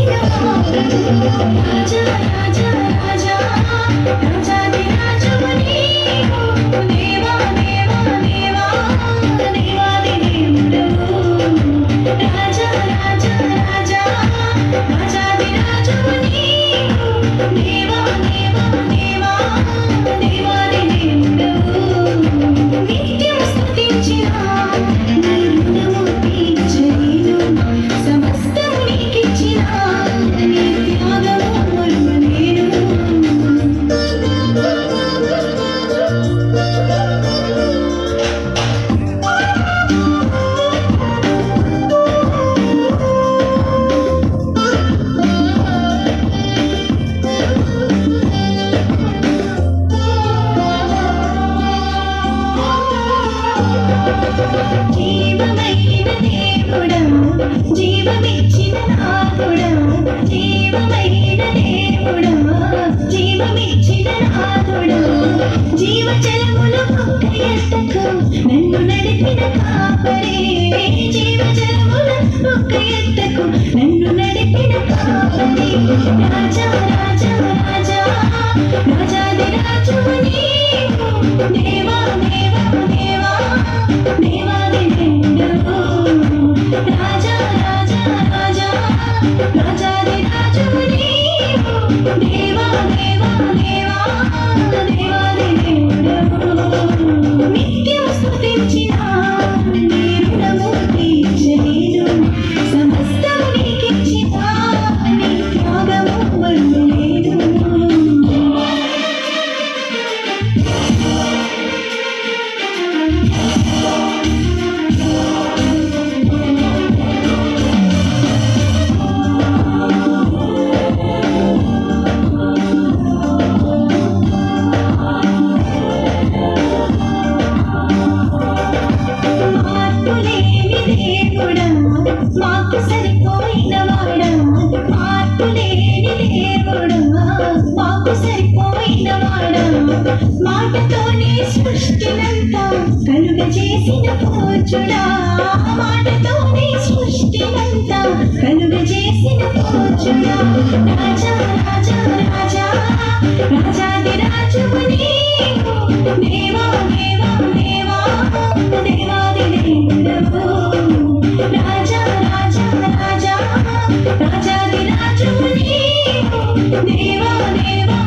రాజా రాజా రాజా రాజాది రాజువు నీవు దేవా దేవా దేవా దేవాది దేవుడవు రాజా రాజా రాజా రాజాది రాజువు నీవు దేవా దేవా దేవా దేవాది దేవుడవు నిత్యం స్తుతించిన నీ రుణము తీర్చలేను సమస్తము నీకిచ్చిన నీ త్యాగము మరువలేను జీవమైన దేవుడా జీవమిచ్చిన నాథుడా జీవమైన దేవుడా జీవమిచ్చిన నాథుడా జీవజలముల ఒక్క ఎత్తకు నన్ను నడిపిన కాపరే జీవజలముల ఒక్క ఎత్తకు నన్ను నడిపిన కాపరే రాజా రాజా రాజా రాజాది రాజువు నీవు దేవా దేవా దేవా దేవాది దేవుడవు రాజా రాజా రాజా రాజాది రాజువు నీవు దేవా దేవా దేవా దేవాది దేవుడవు నిత్యం స్తుతించిన నీ రుణము తీర్చలేను సమస్తము నీకిచ్చిన నీ త్యాగము మరువలేను మార్పులేని దేవుడా మాకు సరిపోయిన వాడా మార్పులేని దేవుడా మాకు సరిపోయిన వాడా మాటతోనే సృష్టినంతా కలుగజేసిన పూజుడా మాటతోనే సృష్టినంతా కలుగజేసిన పూజుడా రాజా రాజా రాజా రాజాది రాజువు నీవు దేవా దేవా దేవా దేవాది దేవుడవు రాజా రాజా రాజా రాజాది రాజువు నీవు దేవా దేవా